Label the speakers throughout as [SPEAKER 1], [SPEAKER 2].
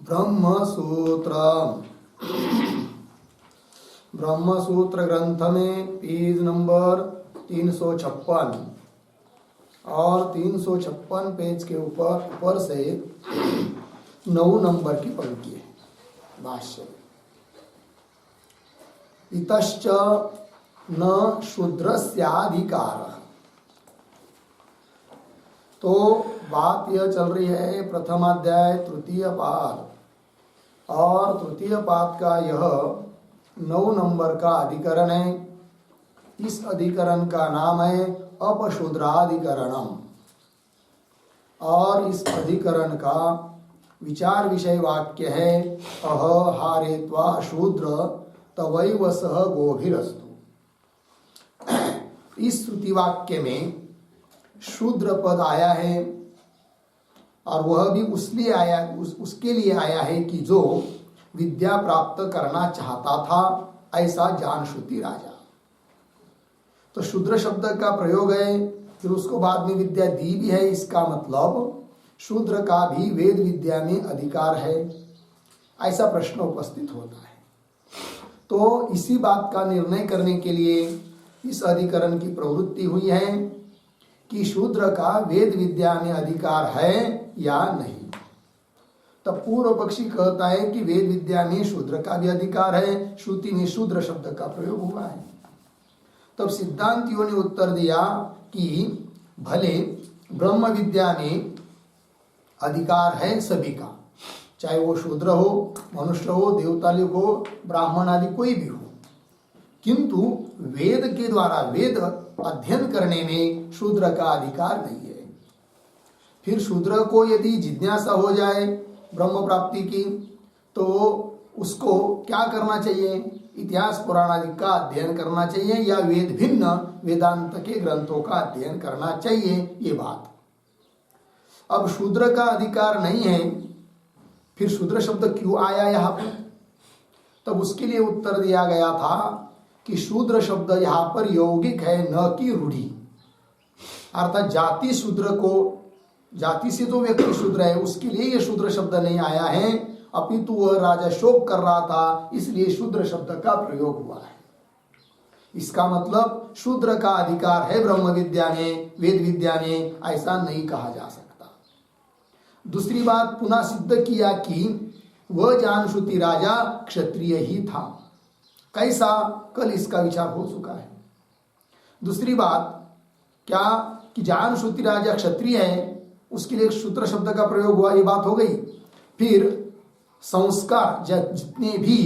[SPEAKER 1] ब्रह्मसूत्र ब्रह्मसूत्र ग्रंथ में page number 356 और 356 पेज के ऊपर से 9 नंबर की पंक्ति है। भाष्य इतश्च न शूद्रस्याधिकारः। तो बात यह चल रही है प्रथम अध्याय तृतीय पाद, और तृतीय पाद का यह 9 नंबर का अधिकरण है। इस अधिकरण का नाम है अपशूद्राधिकरणम, और इस अधिकरण का विचार विषय वाक्य है अह हारेत्वा शूद्र तवैव सह गोभिरस्तु। इस श्रुति वाक्य में शूद्र पद आया है, और वह भी उसके लिए आया है कि जो विद्या प्राप्त करना चाहता था, ऐसा जानश्रुति राजा। तो शूद्र शब्द का प्रयोग है, फिर उसको बाद में विद्या दी भी है। इसका मतलब शूद्र का भी वेद विद्या में अधिकार है, ऐसा प्रश्न उपस्थित होता है। तो इसी बात का निर्णय करने के लिए इस अधिकरण की प्रवृत्ति हुई है कि शूद्र का वेद विद्या में अधिकार है या नहीं। तब पूर्व पक्षी कहता है कि वेद विद्या में शूद्र का भी अधिकार है, श्रुति में शूद्र शब्द का प्रयोग हुआ है। तब सिद्धांतियों ने उत्तर दिया कि भले ब्रह्म विद्या में अधिकार है सभी का, चाहे वो शूद्र हो, मनुष्य हो, देवता लोग हो, ब्राह्मण आदि कोई भी हो, किंतु वेद के द्वारा वेद अध्ययन करने में शूद्र का अधिकार नहीं है। फिर शूद्र को यदि जिज्ञासा हो जाए ब्रह्म प्राप्ति की, तो उसको क्या करना चाहिए? इतिहास पुराण आदि का अध्ययन करना चाहिए या वेद भिन्न वेदांत के ग्रंथों का अध्ययन करना चाहिए, ये बात। अब शूद्र का अधिकार नहीं है, फिर शूद्र शब्द क्यों आया यहाँ पर? तब उसके लिए उत्तर दिया गया था कि शूद्र शब्द यहाँ पर यौगिक है, न कि रूढ़ी। अर्थात जाति शूद्र को, जाति से जो व्यक्ति शूद्र है उसके लिए यह शूद्र शब्द नहीं आया है, अपितु वह राजा शोक कर रहा था, इसलिए शूद्र शब्द का प्रयोग हुआ है। इसका मतलब शूद्र का अधिकार है ब्रह्म विद्या में, वेद विद्या में, ऐसा नहीं कहा जा सकता। दूसरी बात पुनः सिद्ध किया कि वह जानश्रुति राजा क्षत्रिय ही था। कैसा? कल इसका विचार हो चुका है। दूसरी बात क्या कि जानश्रुति राजा क्षत्रिय है, उसके लिए शूद्र शब्द का प्रयोग हुआ, ये बात हो गई। फिर संस्कार, जितने भी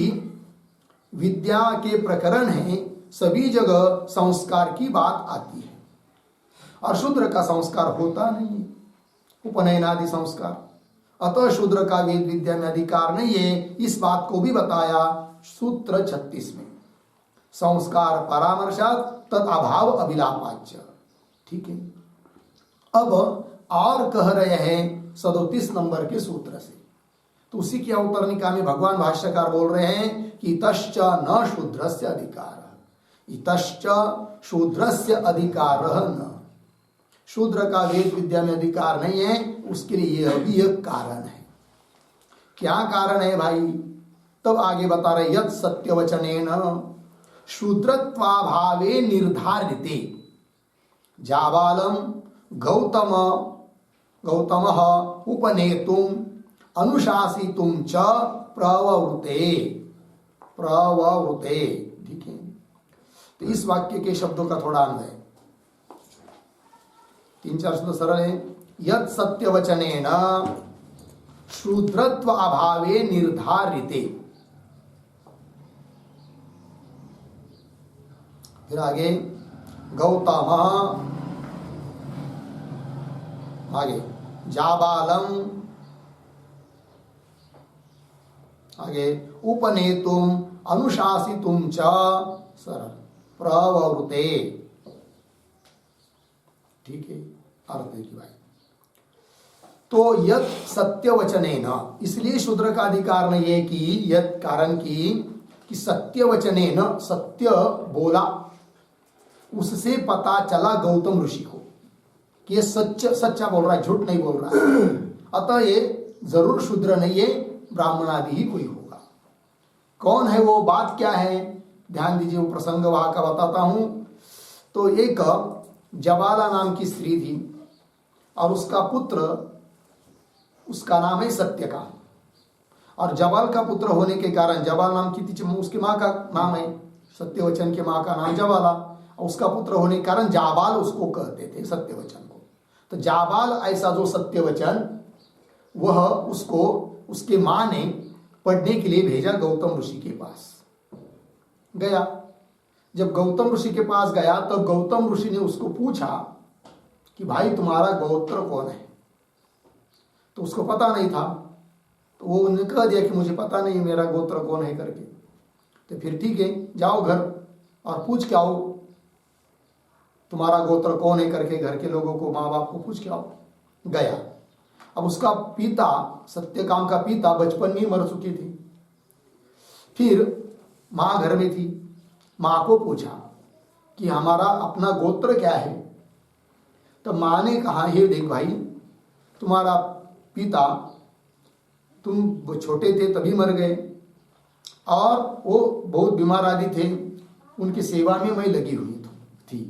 [SPEAKER 1] विद्या के प्रकरण हैं सभी जगह संस्कार की बात आती है, और शूद्र का संस्कार होता नहीं, उपनयन आदि संस्कार। अतः शूद्र का वेद विद्या में अधिकार नहीं है। इस बात को भी बताया सूत्र 36 में, संस्कार परामर्शात तद अभाव अभिलापाच्य। ठीक है। अब और कह रहे हैं 37 नंबर के सूत्र से, तो उसी की अवतरणिका में भगवान भाष्यकार बोल रहे हैं कि इतश्च न शूद्रस्य अधिकार, इतश्च शूद्रस्य अधिकार न। शूद्र का वेद विद्या में अधिकार नहीं है, उसके लिए यह भी एक कारण है। क्या कारण है भाई? तब आगे बता रहे यत् सत्यवचनेन शूद्रत्वाभावे निर्धारिते जाबालम गौतमः उपनेतुम अनुशासितुम च प्रवृते। ठीक है। तो इस वाक्य के शब्दों का थोड़ा अन्वय, 3-4 शब्द सरल है। यत् सत्यवचनेन शूद्रत्व अभावे निर्धारिते। फिर आगे गौतम, आगे जाबालम, आगे उपनेतुम अनुशासितुम च सरल प्रवृते। ठीक है, अर्थ है कि भाई तो यत् सत्यवचनेन, इसलिए शूद्र का अधिकार नहीं है कि यत् कारण कि सत्यवचनेन, सत्य बोला, उससे पता चला गौतम ऋषि को ये सच्चा बोल रहा है, झूठ नहीं बोल रहा है। अतः ये जरूर शूद्र नहीं है, ब्राह्मण आदि ही कोई होगा। कौन है वो, बात क्या है, ध्यान दीजिए, वो प्रसंग वहां का बताता हूं। तो एक जबाला नाम की स्त्री थी और उसका पुत्र, उसका नाम है सत्यकाम। और जबाल का पुत्र होने के कारण, जबाल नाम की उसकी माँ का नाम है, सत्यवचन की माँ का नाम जबाला, और उसका पुत्र होने के कारण जाबाल उसको कहते थे, सत्यवचन को। तो जाबाल ऐसा जो सत्यवचन, वह उसको उसके माँ ने पढ़ने के लिए भेजा गौतम ऋषि के पास। गया, जब गौतम ऋषि के पास गया तो गौतम ऋषि ने उसको पूछा कि भाई तुम्हारा गोत्र कौन है। तो उसको पता नहीं था, तो वो उन्हें कह दिया कि मुझे पता नहीं मेरा गोत्र कौन है करके। तो फिर ठीक है, जाओ घर और पूछ के आओ तुम्हारा गोत्र कौन है करके, घर के लोगों को, माँ बाप को पूछ के आओ। गया। अब उसका पिता, सत्यकाम का पिता बचपन में मर चुकी थी। फिर माँ घर में थी, माँ को पूछा कि हमारा अपना गोत्र क्या है। तो माँ ने कहा, हे देख भाई, तुम्हारा पिता, तुम छोटे थे तभी मर गए और वो बहुत बीमार आदि थे, उनकी सेवा में मैं लगी हुई थी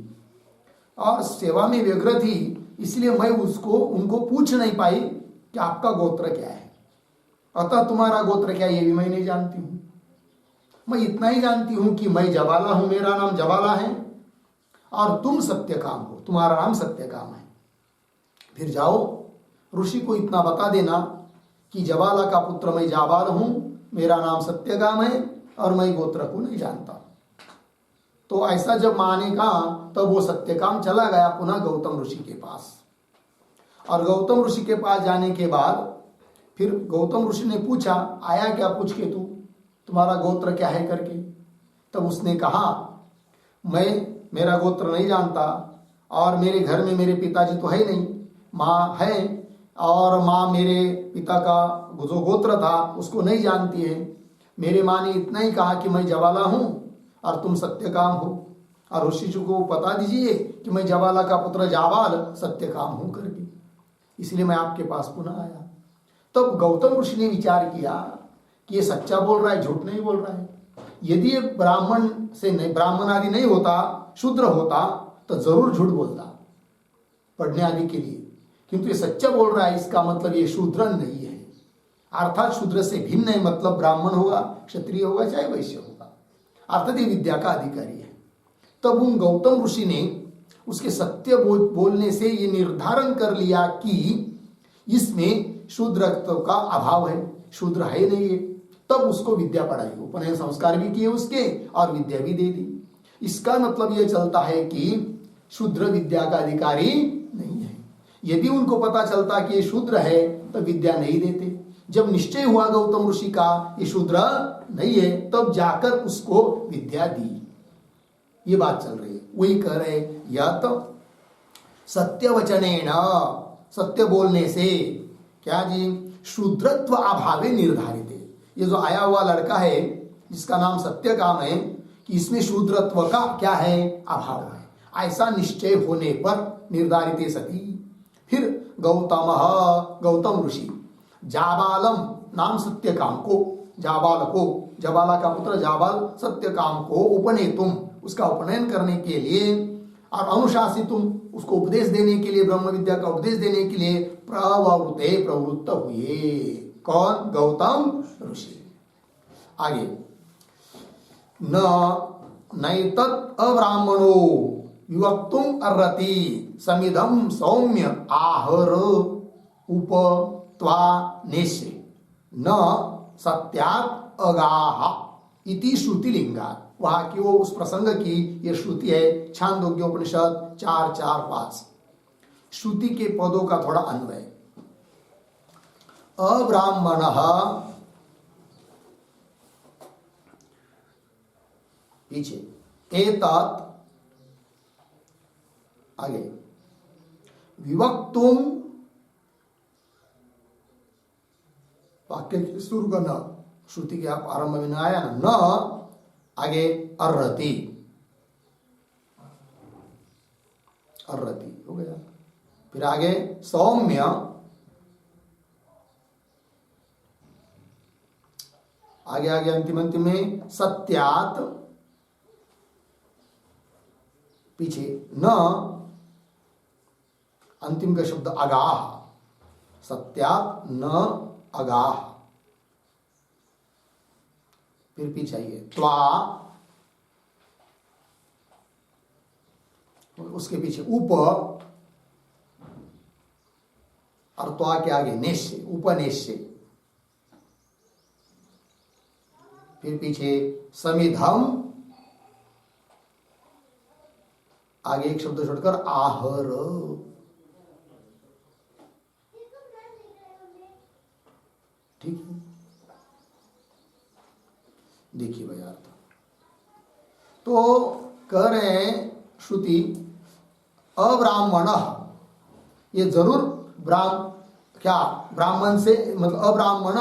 [SPEAKER 1] और सेवा में व्यग्र थी, इसलिए मैं उनको पूछ नहीं पाई कि आपका गोत्र क्या है। अतः तुम्हारा गोत्र क्या है ये भी मैं नहीं जानती हूँ। मैं इतना ही जानती हूँ कि मैं जबाला हूँ, मेरा नाम जबाला है, और तुम सत्यकाम हो, तुम्हारा नाम सत्यकाम है। फिर जाओ ऋषि को इतना बता देना कि जबाला का पुत्र मैं जाबाल हूँ, मेरा नाम सत्यकाम है और मैं गोत्र को नहीं जानता। तो ऐसा जब माँ ने कहा तब वो सत्यकाम चला गया पुनः गौतम ऋषि के पास। और गौतम ऋषि के पास जाने के बाद फिर गौतम ऋषि ने पूछा, आया क्या पूछ के तू, तुम्हारा गोत्र क्या है करके। तब उसने कहा, मेरा गोत्र नहीं जानता और मेरे घर में मेरे पिताजी तो है नहीं, माँ है, और माँ मेरे पिता का जो गोत्र था उसको नहीं जानती है। मेरे माँ ने इतना ही कहा कि मैं जबाला हूँ और तुम सत्यकाम हो, और ऋषि जी को बता दीजिए कि मैं जबाला का पुत्र जाबाल सत्यकाम हूँ करके, इसलिए मैं आपके पास पुनः आया। तब गौतम ऋषि ने विचार किया कि ये सच्चा बोल रहा है, झूठ नहीं बोल रहा है। यदि ये ब्राह्मण से नहीं, ब्राह्मण आदि नहीं होता, शूद्र होता तो जरूर झूठ बोलता पढ़ने आदि के लिए, किंतु ये सच्चा बोल रहा है, इसका मतलब ये शूद्र नहीं है, अर्थात शूद्र से भिन्न है, मतलब ब्राह्मण होगा, क्षत्रिय होगा, चाहे वैश्य होगा, अर्थात ये विद्या का अधिकारी है। तब उन गौतम ऋषि ने उसके सत्य बोलने से ये निर्धारण कर लिया कि इसमें शूद्रत्व का अभाव है, शूद्र है नहीं है। तब उसको विद्या पढ़ाई, उपनयन संस्कार भी किए उसके और विद्या भी दे दी। इसका मतलब यह चलता है कि शूद्र विद्या का अधिकारी नहीं है। यदि उनको पता चलता कि ये शूद्र है तो विद्या नहीं देते। जब निश्चय हुआ गौतम ऋषि का ये शूद्र नहीं है, तब जाकर उसको विद्या दी। ये बात चल रही है, वही कह रहे या तो सत्यवचनेन, सत्य बोलने से क्या जी, शूद्रत्व अभावे निर्धारित है। ये जो आया हुआ लड़का है जिसका नाम सत्यकाम है, कि इसमें शूद्रत्व का क्या है, अभाव है, ऐसा निश्चय होने पर निर्धारित सती। फिर गौतम ऋषि जाबालम नाम सत्यकाम को, जाबाल को, जबाला का पुत्र जाबाल सत्यकाम को उपनेतुम, उसका उपनयन करने के लिए, और अनुशासितुम, उसको उपदेश देने के लिए, ब्रह्म विद्या का उपदेश देने के लिए प्रवृत्त हुए। कौन? गौतम ऋषि। आगे, न नैतत् अब्राह्मणो विवक्तुम अर्हति समिदं सौम्य आहर उपत्वा नेष्ये न सत्यात् अगाह इति श्रुतिलिंगात्। वहां की वो उस प्रसंग की ये श्रुति है, छांदोग्योपनिषद 4:4-5। श्रुति के पदों का थोड़ा अन्वय। अब्राह्मणः पीछे, एतत् आगे, विवक्तुम, वाक्य शुरू करना, श्रुति के आप आरंभ में आया ना, न आगे अर्हति, अर्हति हो गया। फिर आगे सौम्य, आगे आगे अंतिम अंतिम में सत्यात, पीछे न, अंतिम का शब्द अगाह, सत्यात न अगाह, फिर पीछे आइए त्वा, उसके पीछे उप, और त्वा के आगे निश्चय, उपनिश्चय, फिर पीछे समिधम, आगे एक शब्द छोड़कर आहर। ठीक है, देखिए भाई अर्थ तो कह रहे हैं श्रुति अब्राह्मण, ये जरूर क्या ब्राह्मण से मतलब अब्राह्मण,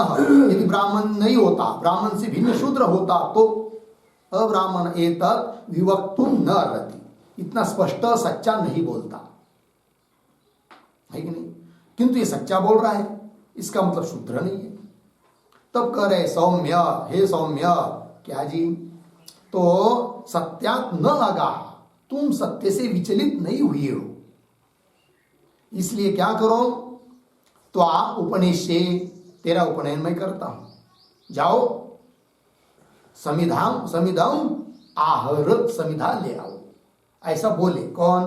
[SPEAKER 1] यदि ब्राह्मण नहीं होता, ब्राह्मण से भिन्न शूद्र होता तो अब्राह्मण एतत् विवक्तुम न अर्हति, इतना स्पष्ट सच्चा नहीं बोलता है कि नहीं, किंतु ये सच्चा बोल रहा है, इसका मतलब शूद्र नहीं है। तब कह रहे सौम्य, हे सौम्य, क्या जी, तो सत्यात न अगा, तुम सत्य से विचलित नहीं हुए हो, इसलिए क्या करो, त्वा उपनिषे, तेरा उपनयन मैं करता हूं, जाओ समिधाम, समिधम आहर, समिधा ले आओ, ऐसा बोले कौन,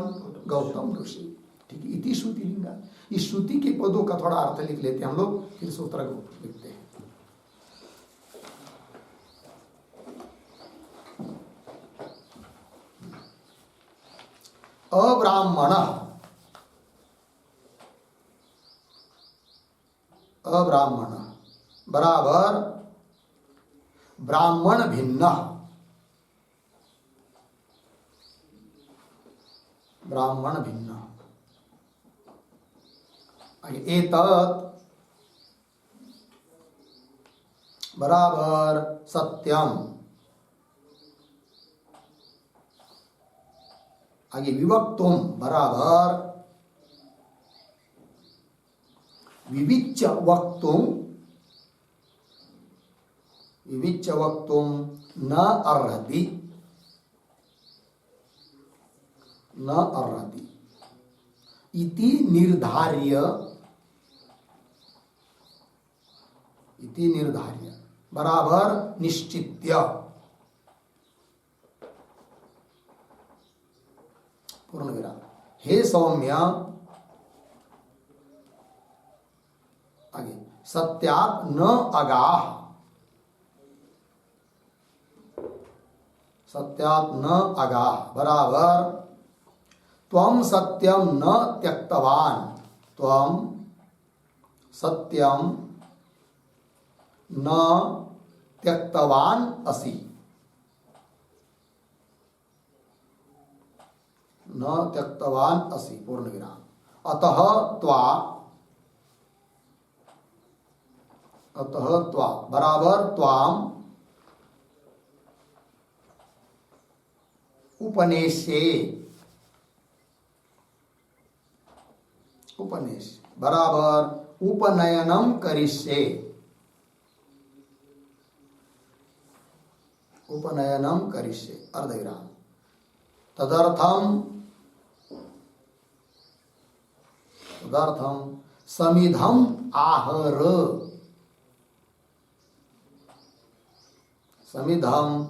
[SPEAKER 1] गौतम ऋषि। ठीक है, इति श्रुति लिंगा। इस श्रुति के पदों का थोड़ा अर्थ लिख लेते हैं हम लोग, फिर सूत्र को लिखते हैं। अब्राह्मण, अब्राह्मण बराबर ब्राह्मण भिन्न, ब्राह्मण भिन्न, एतत् बराबर सत्यम, आगे विवक्तुम बराबर विविच्य वक्तुम, विविच्य वक्तुम न अर्हति, न अर्हति, इति निर्धार्य, इति निर्धार्य बराबर निश्चित्य, पूर्ण विराम। हे सौम्य, आगे सत्यात न अगाह, सत्यात न अगाह बराबर त्वं सत्यम न त्यक्तवान, त्वं सत्यम न त्यक्तवान असि, न त्यक्तवान असि, पूर्ण विराम। अतः त्वा, अतः त्वा बराबर त्वाम उपनेशे, उपनेश बराबर उपनयनम करिष्ये, उपनयनम करिष्ये, अर्धविराम। तदर्थम, तदर्थम समिधम आहर, समिधम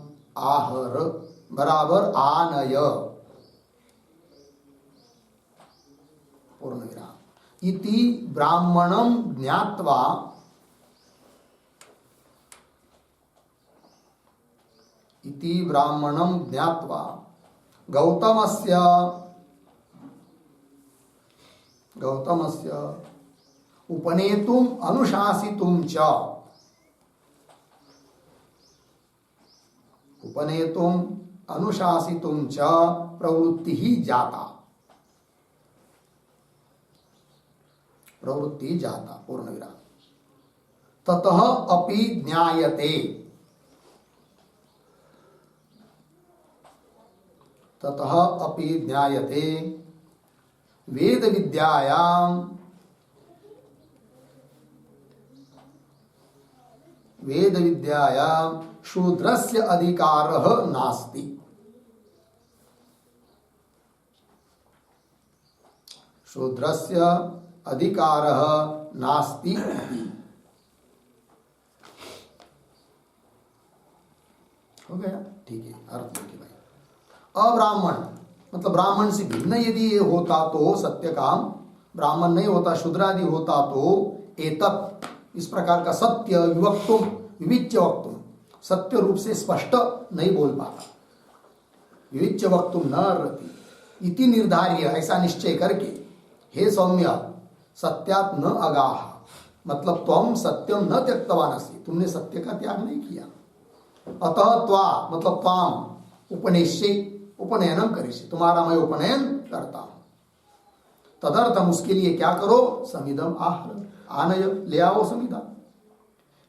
[SPEAKER 1] आहर बराबर आनय, पूर्ण विराम। इति ब्राह्मणम ज्ञात्वा, इति ब्राह्मणम ज्ञात्वा गौतमस्य, गौतमस्य उपनेतुम अनुशासितुम च, उपनेतुम अनुशासितुम च प्रवृत्ति ही जाता, प्रवृत्ति जाता, पूर्ण विराम। ततः अपि ज्ञायते, ततः अपि ज्ञायते वेद विद्यायाम, वेद विद्यायां शूद्रस्य अधिकारः नास्ति। शूद्रस्य अधिकारः नास्ति इति। हो गया, ठीक है। अर्थ लिखिए भाई। अब्राह्मण मतलब ब्राह्मण से भिन्न यदि ये होता तो सत्य काम, ब्राह्मण नहीं होता शूद्रादि होता तो एतत् इस प्रकार का सत्य विवक्तुम विविच्य वक्तुम, सत्य रूप से स्पष्ट नहीं बोल पाता, विविच्य वक्तुम न रति इति निर्धार्य, ऐसा निश्चय करके, हे सौम्य सत्यात् न अगाह, मतलब त्वम सत्यम न त्यक्तवानसि, तुमने सत्य का त्याग नहीं किया। अतः त्वा मतलब त्वाम उपनिष्य उपनयनम करिष्ये, तुम्हारा मैं उपनयन करता हूं। तदर्थम उसके लिए क्या करो, समिदम आहर आनय, ले आओ समिधा।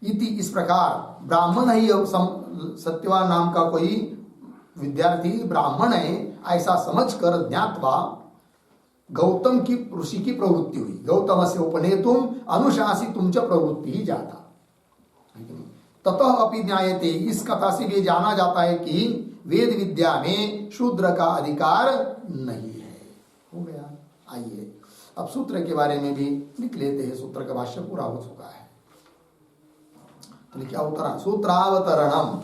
[SPEAKER 1] इति इस प्रकार ब्राह्मण ही सत्यवान नाम का कोई विद्यार्थी ब्राह्मण है ऐसा समझकर ज्ञात्वा गौतम की ऋषि की प्रवृत्ति हुई। गौतम से उपनेतुम अनुशासितुम च प्रवृत्ति ही जाता। ततः अपि ज्ञायते, इस कथा से भी जाना जाता है कि वेद विद्या में शूद्र का अधिकार नहीं है। हो गया। आइए अब सूत्र के बारे में भी लिख लेते हैं। सूत्र का भाष्य पूरा हो चुका है, तो क्या उत्तरण सूत्रावतरणम।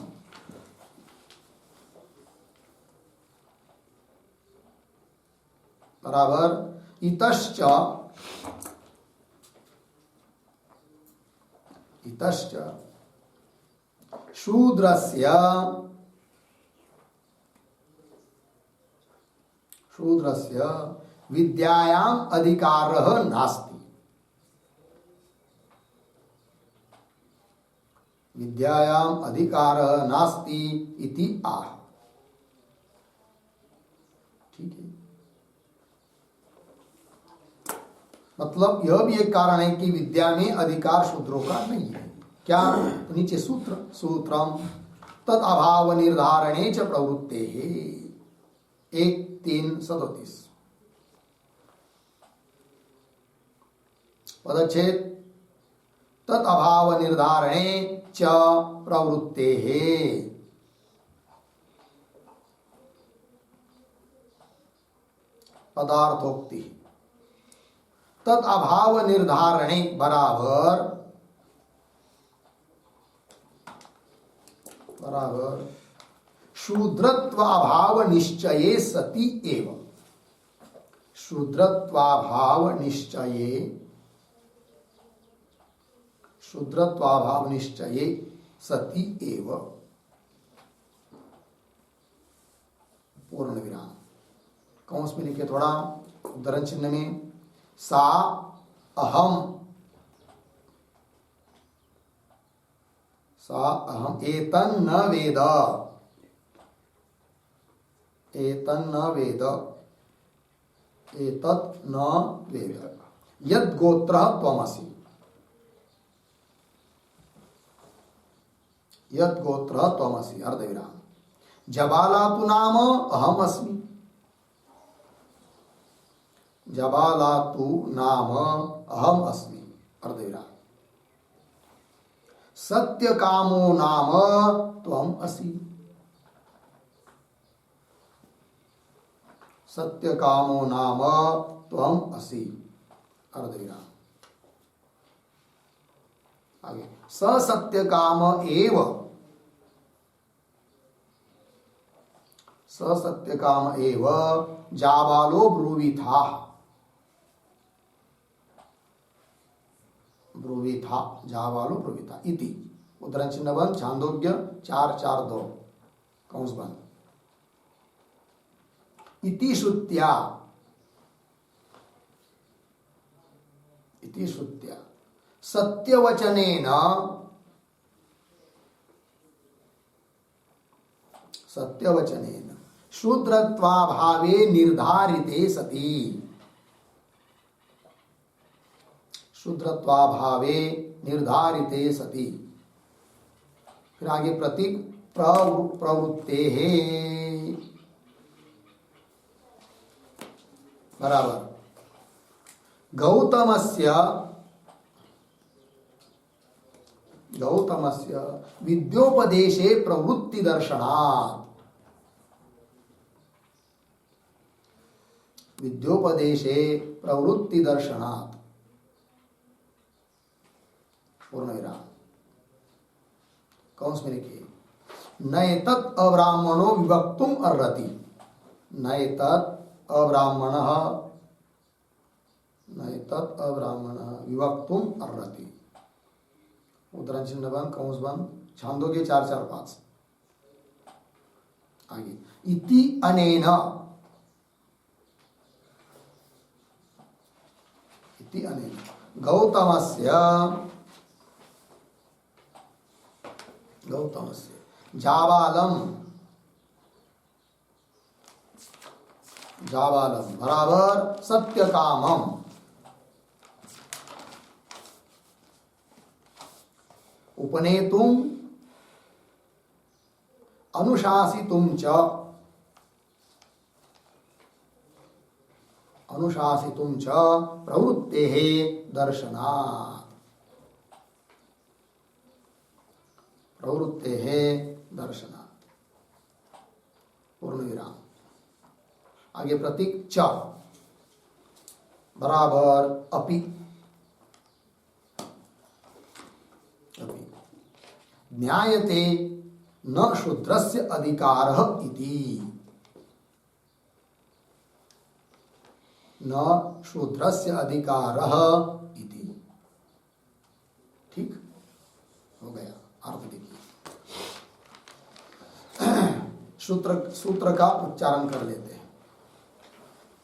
[SPEAKER 1] बराबर इतश्च शूद्रस्य विद्यायाम अधिकारः नास्ति। विद्यायाम अधिकारः नास्ति इति आह। ठीक है, मतलब यह भी एक कारण है कि विद्या में अधिकार शूद्रों का नहीं है। क्या, तो नीचे सूत्रम तद अभाव निर्धारणे च प्रवृत्ते है 1:3:37 पदच्छेद तद अभाव निर्धारणे च प्रवृत्ते है। पदार्थोक्ति तद अभाव निर्धारणे बराबर शूद्रत्वाभाव निश्चये सति एव। शूद्रत्वाभाव निश्चये सति एव। पूर्ण विराम कौंस में लिखे, थोड़ा उद्धरण चिन्ह में, सा अहम एतन्न वेद, एतत् न वेद यद गोत्रः त्वमसि, यद गोत्रः त्वमसि अर्धविराम। जबाला तु नाम अहम अस्मि, जबाला तु नाम अहम अस्मि अर्धविराम। सत्य कामो नाम त्वम असि, सत्य कामो नाम त्वम असि अर्धविराम। आगे स सत्य काम एव, स सत्य काम एव जाबालो ब्रुवीथा, ब्रुवीथा जाबालो ब्रुवीथा इति। उद्धरण चिन्ह बंद, छांदोग्य 4:4:2 कौंस बंद। इति श्रुत्या, इति श्रुत्या सत्यवचनेन, सत्यवचनेन शूद्रत्वाभावे निर्धारिते सति, शूद्रत्वाभावे निर्धारिते सति। फिर आगे प्रतीक प्रवृत्ते है बराबर। गौतमस्य विद्योपदेशे प्रवृत्ति दर्शनात्, विद्योपदेशे प्रवृत्ति दर्शनात्, पूर्ण विराम, कौंस में लिखिए, नैतत् अब्राह्मणो विवक्तुम अर्हति, नैतत् अब्राह्मणः, नैतत् अब्राह्मणः विवक्तुम अर्हति, उद्धरण चिन्ह बंद, कौंस बंद, छांदोग्य 4-4-5, आगे, इति अनेन, इति अनेन गौतमस्य, गौतमस्य जाबालम, जाबालम बराबर सत्य कामम, उपनेतुम अनुशासितुम च, अनुशासितुम च प्रवृत्तेः दर्शनात्, प्रवृत्तेः दर्शनात्, पूर्ण विराम, आगे प्रतीक च बराबर अपि, अपि ज्ञायते न शूद्रस्य अधिकारः इति, न शूद्रस्य अधिकारः इति, ठीक हो गया, अर्थ देखिए, सूत्र का उच्चारण कर लेते हैं,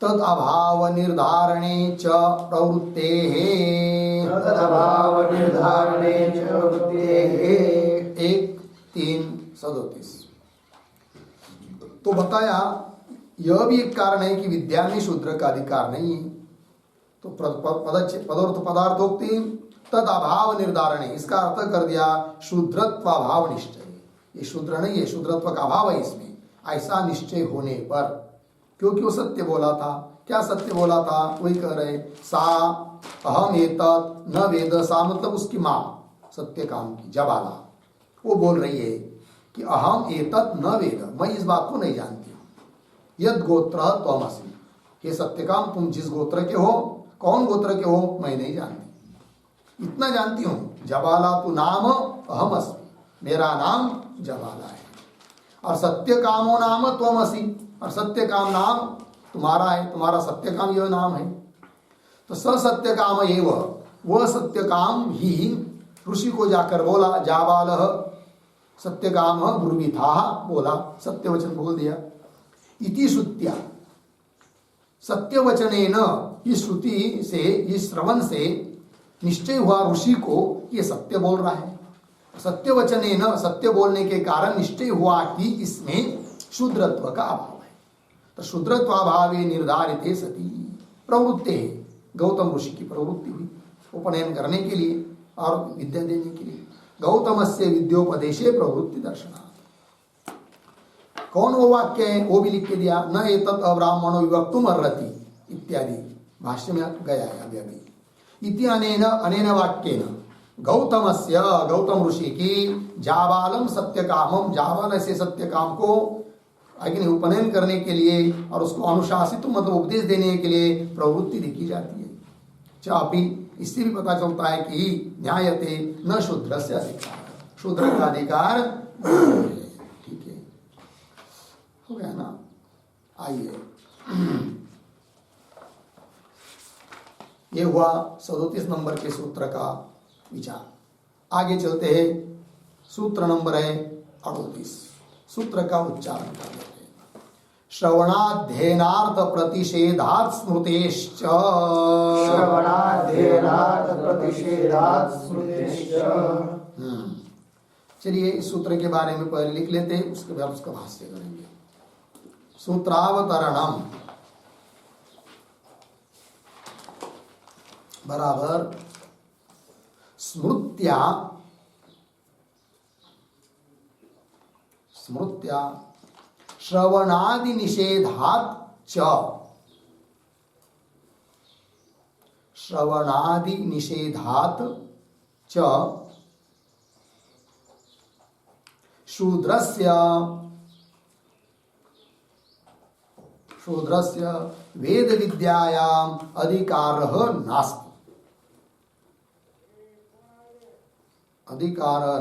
[SPEAKER 1] तद अभाव निर्धारणे च प्रवृत्तेः, तद अभाव निर्धारणे च प्रवृत्तेः, 1-3-37। तो बताया यह भी एक कारण है कि विद्या में शूद्र का अधिकार नहीं है, तो पदर्थ पदार्थोक्ति तद अभाव निर्धारण है, इसका अर्थ कर दिया शूद्रत्व अभाव निश्चय, ये शूद्र नहीं है, शूद्रत्व का अभाव है इसमें, ऐसा निश्चय होने पर, क्योंकि वो सत्य बोला था, क्या सत्य बोला था, वही कह रहे, सा अहम एतत् न वेद, सा मतलब उसकी माँ सत्य काम की जबाला, वो बोल रही है कि अहम एतत् न वेद, मैं इस बात को नहीं जानती, यद गोत्र त्वमसि, हे सत्यकाम तुम जिस गोत्र के हो, कौन गोत्र के हो मैं नहीं जानती, इतना जानती हूँ, जबाला तु नाम अहम अस्मि, मेरा नाम जबाला है, और सत्य कामो नाम त्वमसि, और सत्य काम नाम तुम्हारा है, तुम्हारा सत्य काम यह नाम है, तो सत्य काम एव, वह सत्य काम ही ऋषि को जाकर बोला, जाबालः सत्य काम ब्रुवीथा, बोला, सत्य वचन बोल दिया, इति श्रुत्या, सत्य वचनेन, इस श्रुति से, इस श्रवण से निश्चय हुआ ऋषि को ये सत्य बोल रहा है, सत्य वचनेन, सत्य बोलने के कारण निश्चय हुआ कि इसमें शूद्रत्व का अभाव है, तो शूद्रत्वाभावे निर्धारिते सती प्रवृत्ते, गौतम ऋषि की प्रवृत्ति हुई उपनयन करने के लिए और विद्या देने के लिए, गौतमस्य विद्योपदेशे प्रवृत्ति दर्शनात्, कौन वो वाक्य है, वो भी लिख के दिया, न एतत् अब्राह्मणो विवक्तुम अर्हति इत्यादि भाष्य में गया है अभी अभी, इति अनेन, अनेन वाक्येन गौतमस्य, गौतम ऋषि की जाबालम सत्यकामम, जाबाल से सत्यकाम को आगे उपनयन करने के लिए और उसको अनुशासित मतलब उपदेश देने के लिए प्रवृत्ति देखी जाती है, चापी, इससे भी पता चलता है कि न्यायते न शूद्र से अधिकार, शूद्र का अधिकार, ठीक है, हो गया ना, आइए, ये हुआ 37 नंबर के सूत्र का विचार, आगे चलते हैं, सूत्र नंबर है 38, सूत्र का उच्चारण कर लेते हैं, श्रवणाध्ययनार्थ प्रतिषेधात् स्मृतेश्च, श्रवणाध्ययनार्थ प्रतिषेधात् स्मृतेश्च, चलिए इस सूत्र के बारे में पहले लिख लेते हैं, उसके बाद उसका भाष्य करेंगे, सूत्रावतरणम बराबर स्मृत्या, स्मृत्या श्रवणादि निषेधात् च, श्रवणादि निषेधात् च शूद्रस्य वेद विद्यायाम अधिकारः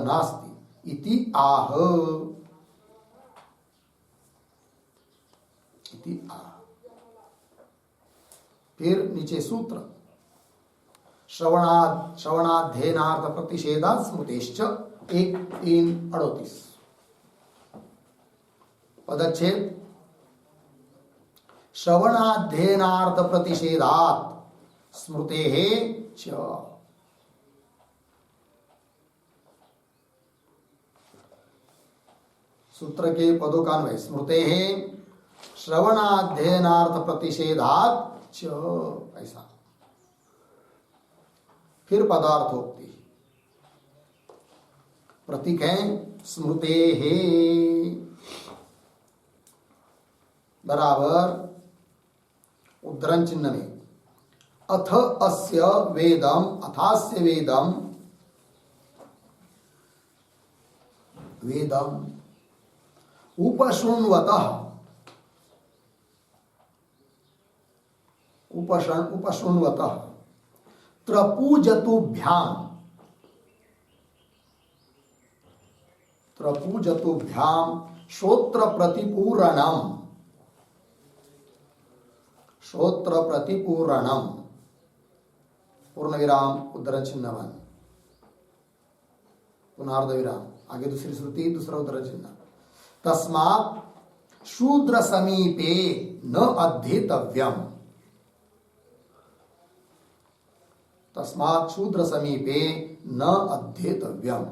[SPEAKER 1] नास्ति इति आह। फिर नीचे सूत्र श्रवणाध्ययनार्थ प्रतिषेधात् स्मृतेश्च 1:3:38 पदच्छेद श्रवणाध्ययनार्थ प्रतिषेधात् स्मृतेः च। सूत्र के पदों का अन्वय स्मृतेः श्रवणाध्ययनार्थ प्रतिषेधात् च ऐसा। फिर पदार्थोक्ति प्रतीक है स्मृतेः बराबर उद्धरण चिन्ह में अथ अस्य वेदम अथास्य वेदम उपशृण्वतः त्रपूजतुभ्याम श्रोत्र प्रतिपूरणम पूर्ण विराम उद्धरण चिन्ह पुनर्ध विराम आगे दूसरी श्रुति दूसरा उद्धरण चिन्ह तस्मात् शूद्र समीपे न अध्येतव्यम तस्मात् शूद्र समीपे न अध्येतव्यम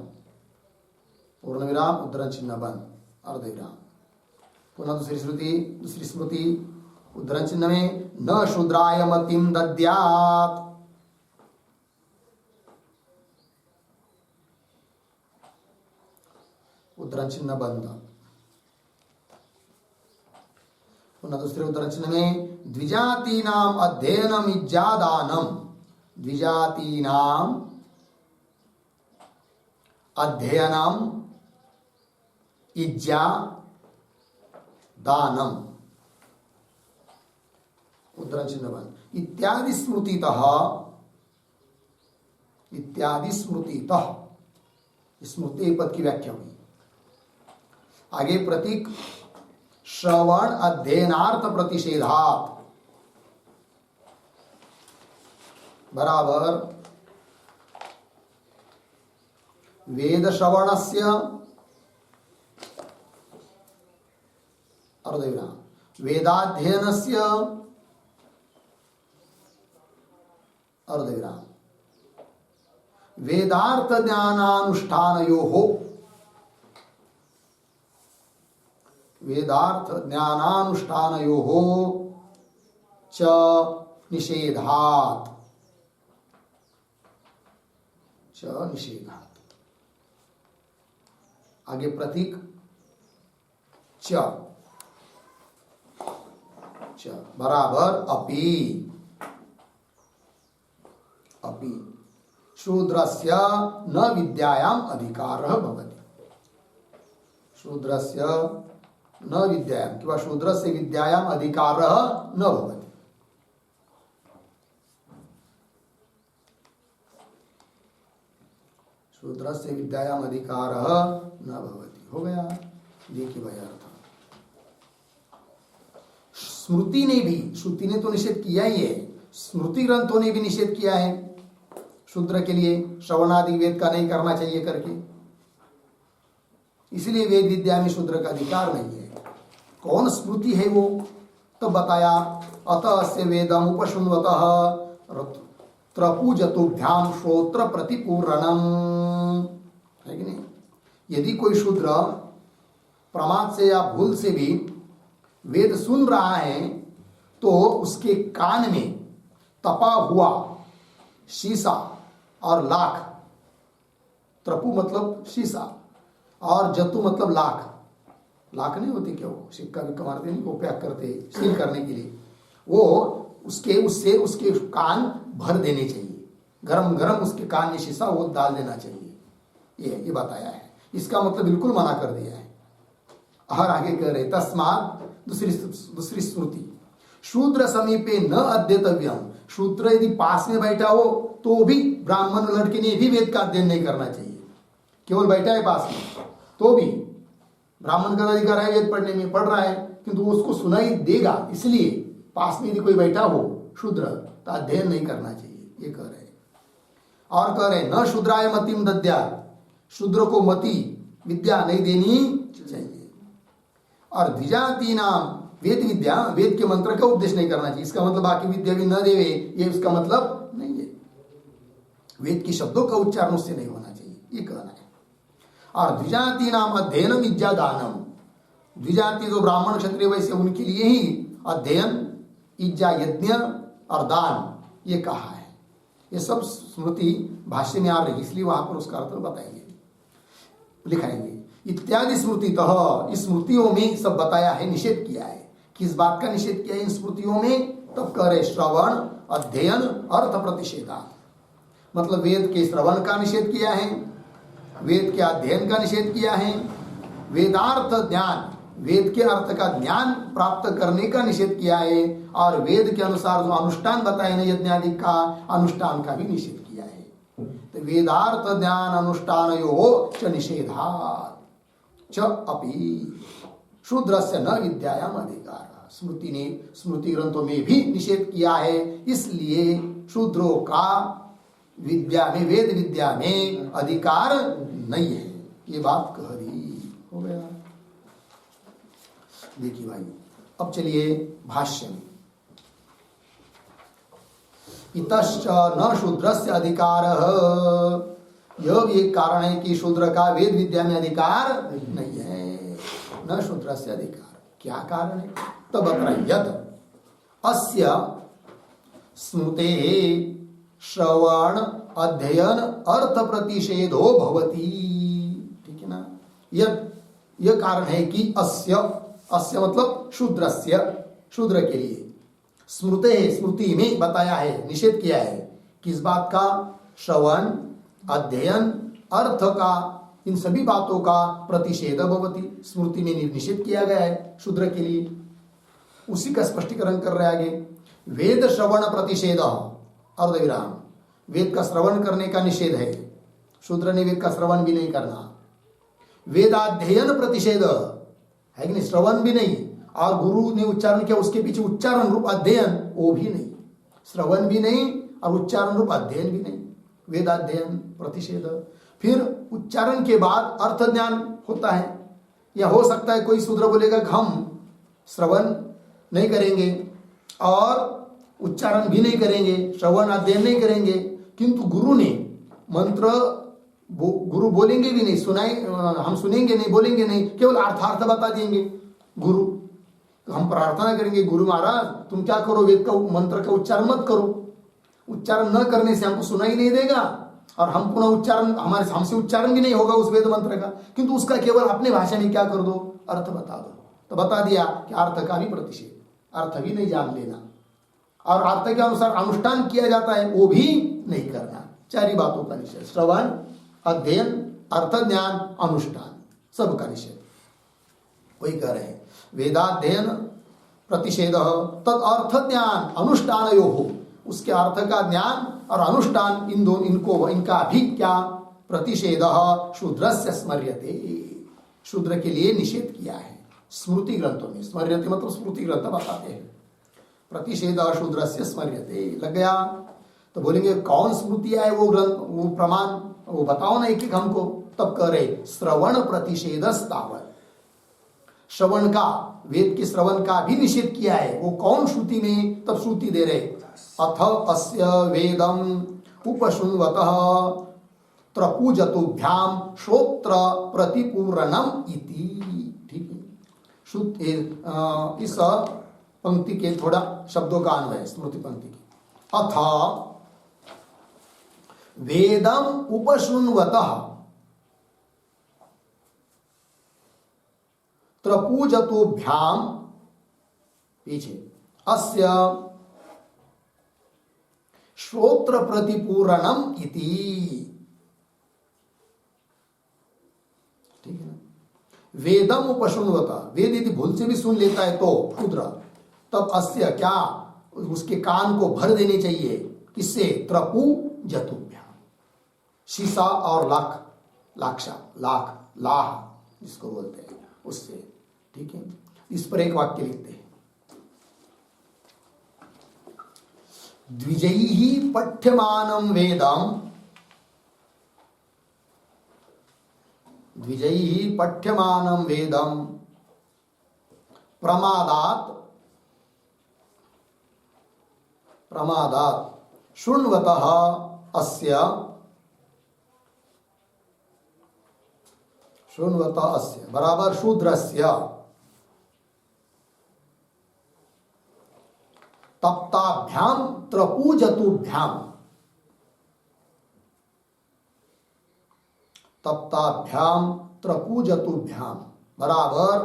[SPEAKER 1] पूर्ण विराम उद्धरण चिन्ह बंद अर्ध विराम पुनः दूसरी स्मृति उद्धरण चिन्ह में न शूद्राय मतिम दद्यात् उद्धरण चिन्ह बंद पुनः दूसरे उद्धरण चिन्ह में द्विजातीनाम अध्ययनम इज्जादानम द्विजातीनाम अध्ययनम इज्जा दानम उद्धरण चिन्ह बंद इत्यादि स्मृतितः स्मृति पद की व्याख्या हुई। आगे प्रतीक श्रवण अध्ययनार्थ प्रतिषेधात् बराबर वेद श्रवणस्य अर्धविराम वेदाध्ययनस्य अर्धविराम वेदार्थ ज्ञानानुष्ठानयोः च निषेधात् आगे प्रतीक च बराबर अपि शूद्रस्य न विद्यायाम अधिकारः भवति शूद्रस्य न विद्यायाम किंवा शूद्रस्य विद्यायाम अधिकारः न भवति शूद्रस्य विद्यायाम अधिकारः न भवति हो गया। देखिए भाई अर्थ श्रुति ने तो निषेध किया ही है, स्मृति ग्रंथों ने भी निषेध किया है शूद्र के लिए श्रवणादि वेद का नहीं करना चाहिए करके, इसलिए वेद विद्या में शूद्र का अधिकार नहीं है। कौन स्मृति है वो तो बताया अतः से वेदम उपशृण्वतः त्रपूजतुभ्याम श्रोत्र प्रतिपूरणम है कि नहीं। यदि कोई शूद्र प्रमाद से या भूल से भी वेद सुन रहा है तो उसके कान में तपा हुआ शीशा और लाख, त्रपु मतलब शीशा और जतु मतलब लाख नहीं होती क्या, वो सिक्का विक्का मारते नहीं, वो पैक करते सील करने के लिए, वो उसके कान भर देने चाहिए, गरम गरम उसके कान में शीशा वो डाल देना चाहिए। ये बताया है। इसका मतलब बिल्कुल मना कर दिया है। और आगे कह रहे तस्मात् दूसरी स्मृति शूद्र समीपे न अध्येतव्यम, शूद्र यदि पास में बैठा हो तो भी ब्राह्मण लड़के ने भी वेद का अध्ययन नहीं करना चाहिए। केवल बैठा है पास में तो भी ब्राह्मण का अधिकार है वेद पढ़ने में, पढ़ रहा है किंतु उसको सुनाई देगा, इसलिए पास में यदि कोई बैठा हो शूद्र तो अध्ययन नहीं करना चाहिए, ये कह रहे। और कह रहे न शूद्राय मतिम दद्या, शूद्र को मति विद्या नहीं देनी चाहिए। और द्विजाति नाम वेद विद्या, वेद के मंत्र का उपदेश नहीं करना चाहिए। इसका मतलब बाकी विद्या भी न देवे, ये उसका मतलब नहीं है। वेद के शब्दों का उच्चारण उससे नहीं होना चाहिए, ये कहना है। और द्विजाति नाम अध्ययन विद्या दानम, द्विजाति जो ब्राह्मण क्षत्रिय वैसे उनके लिए ही अध्ययन इज्जा यज्ञ और दान ये कहा है। ये सब स्मृति भाष्य में आ रही, इसलिए वहां पर उसका अर्थ बताएंगे, लिखाएंगे। इत्यादि स्मृति तो इस स्मृतियों में सब बताया है, निषेध किया है। किस बात का निषेध किया है इन स्मृतियों में? तब कह रहे श्रवण अध्ययन अर्थ प्रतिषेधा, मतलब वेद के श्रवण का निषेध किया है, वेद के अध्ययन का निषेध किया है, वेदार्थ ज्ञान, वेद के अर्थ का ज्ञान प्राप्त करने का निषेध किया है, और वेद के अनुसार जो अनुष्ठान बताए ना यज्ञ आदि का, अनुष्ठान का भी निषेध किया है। तो वेदार्थ ज्ञान अनुष्ठानयोः च निषेधात् च अपि शूद्रस्य न विद्यायाम अधिकार, स्मृति ने स्मृति ग्रंथों में भी निषेध किया है, इसलिए शूद्रों का विद्या में, वेद विद्या में अधिकार नहीं है। ये बात कह दी, हो गया। देखिए भाई, अब चलिए भाष्य में। इतश्च न शूद्रस्य अधिकारः, यह भी एक कारण है कि शूद्र का वेद विद्या में अधिकार नहीं है। न शूद्रस्य अधिकार, क्या कारण है? तब यत् अस्य स्मृतेः श्रवण अध्ययन अर्थ प्रतिषेधो भवति, ठीक है ना। यह कारण है कि अस्य मतलब शूद्रस्य, शूद्र के लिए स्मृते, स्मृति में बताया है, निषेध किया है। किस बात का? श्रवण अध्ययन अर्थ का, इन सभी बातों का प्रतिषेध भवति, स्मृति में निषेध किया गया है शूद्र के लिए। उसी का स्पष्टीकरण कर रहे आगे। वेद श्रवण प्रतिषेध अर्धविराम, वेद का श्रवण करने का निषेध है, शूद्र ने वेद का श्रवण भी नहीं करना। वेदाध्ययन प्रतिषेध है कि नहीं, श्रवण भी नहीं, और गुरु ने उच्चारण किया उसके पीछे उच्चारण रूप अध्ययन वो भी नहीं, श्रवण भी नहीं और उच्चारण रूप अध्ययन भी नहीं, वेदाध्ययन प्रतिषेध। फिर उच्चारण के बाद अर्थ ज्ञान होता है, या हो सकता है कोई शूद्र बोलेगा कि हम श्रवण नहीं करेंगे और उच्चारण भी नहीं करेंगे, श्रवण अध्ययन नहीं करेंगे, किंतु गुरु ने मंत्र गुरु बोलेंगे भी नहीं, सुनाए हम सुनेंगे नहीं, बोलेंगे नहीं, केवल अर्थार्थ बता देंगे गुरु। तो हम प्रार्थना करेंगे गुरु महाराज तुम क्या करो, वेद का मंत्र का उच्चारण मत करो, उच्चारण न करने से हमको सुनाई नहीं देगा और हम पुनः उच्चारण, हमारे हमसे उच्चारण भी नहीं होगा उस वेद मंत्र का, किंतु उसका केवल अपने भाषा में क्या कर दो, अर्थ बता दो। तो बता दिया कि अर्थ का भी प्रतिषेध, अर्थ भी नहीं जान लेना, और अर्थ के अनुसार अनुष्ठान किया जाता है वो भी नहीं करना। चार ही बातों का निषेध, श्रवण अध्ययन अर्थ ज्ञान अनुष्ठान, सब का निषेध। वही कह रहे हैं वेदाध्ययन प्रतिषेध तद अर्थ ज्ञान अनुष्ठान हो, उसके अर्थ का ज्ञान और अनुष्ठान इन दोनों, इनको इनका भी क्या प्रतिषेध शूद्रस्य स्मर्यते, शूद्र के लिए निषेध किया है स्मृति ग्रंथों में। स्मर्यते मतलब स्मृति ग्रंथ बताते हैं, प्रतिषेध शूद्रस्य स्मर्यते लग गया। तो बोलेंगे कौन स्मृति है वो ग्रंथ, वो प्रमाण वो बताओ ना एक एक हमको। तब कह रहे श्रवण प्रतिषेधस्तावत्, श्रवण का, वेद के श्रवण का भी निषेध किया है। वो कौन श्रुति में? तब श्रुति दे रहे अथ अस्य वेदम उपशृण्वतः त्रपूजतुभ्याम श्रोत्र प्रतिपूरणम इति, ठीक है। इस पंक्ति के थोड़ा शब्दों का अन्वय स्मृति पंक्ति की। अथ वेदम उपशृण्वतः त्रपूजतुभ्याम, पीछे अस्य श्रोत्र प्रतिपूरणम इति, ठीक है ना। वेदम उपशृण्वता, वेद यदि भूल से भी सुन लेता है तो शूद्र, तब अस्य क्या, उसके कान को भर देने चाहिए किससे, त्रपु जतुभ्याम, शीशा और लाख, लाक्षा, लाख, लाह जिसको बोलते हैं उससे। ठीक है, इस पर एक वाक्य लिखते हैं, द्विजैः पठ्यमानं वेदं, द्विजैः पठ्यमानं वेदं प्रमादात्, प्रमादात् शृण्वतः अस्य, शृण्वतः अस्य बराबर शूद्रस्य तप्ताभ्याम त्रपूजतुभ्याम, तप्ताभ्याम त्रपूजतुभ्याम बराबर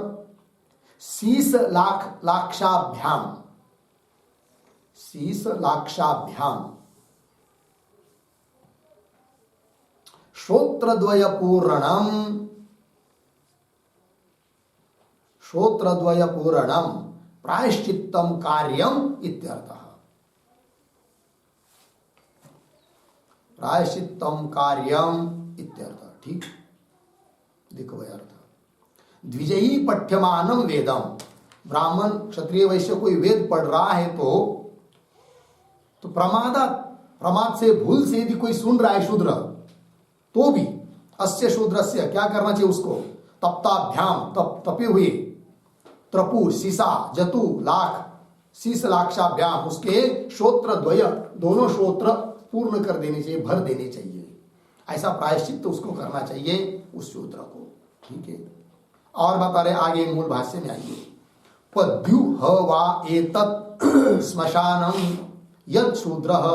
[SPEAKER 1] शीस लाक्षाभ्याम, शीस लाक्षाभ्याम श्रोत्रद्वय पूरणम, श्रोत्रद्वय पूरणम प्रायश्चित्तम कार्यम इत्यर्थः, प्रायश्चित्तम कार्यम इत्यर्थः। ठीक, देखो भाई अर्थ, द्विजयी पठ्यमानम वेदम, ब्राह्मण क्षत्रिय वैश्य कोई वेद पढ़ रहा है तो प्रमाद से भूल से यदि कोई सुन रहा है शूद्र, तो भी अस्य शूद्रस्य क्या करना चाहिए उसको, तप्ताभ्याम तपे हुए, त्रपु शीशा, जतु लाख, शीश लाक्षाभ्याम उसके श्रोत्र द्वय, दोनों श्रोत्र पूर्ण कर देने चाहिए, भर देने चाहिए, ऐसा प्रायश्चित्त उसको करना चाहिए उस शूद्र को। ठीक है, और बता रहे आगे मूल भाष्य में आइए, पद्यु ह वा एतत् श्मशानम यत् शूद्रः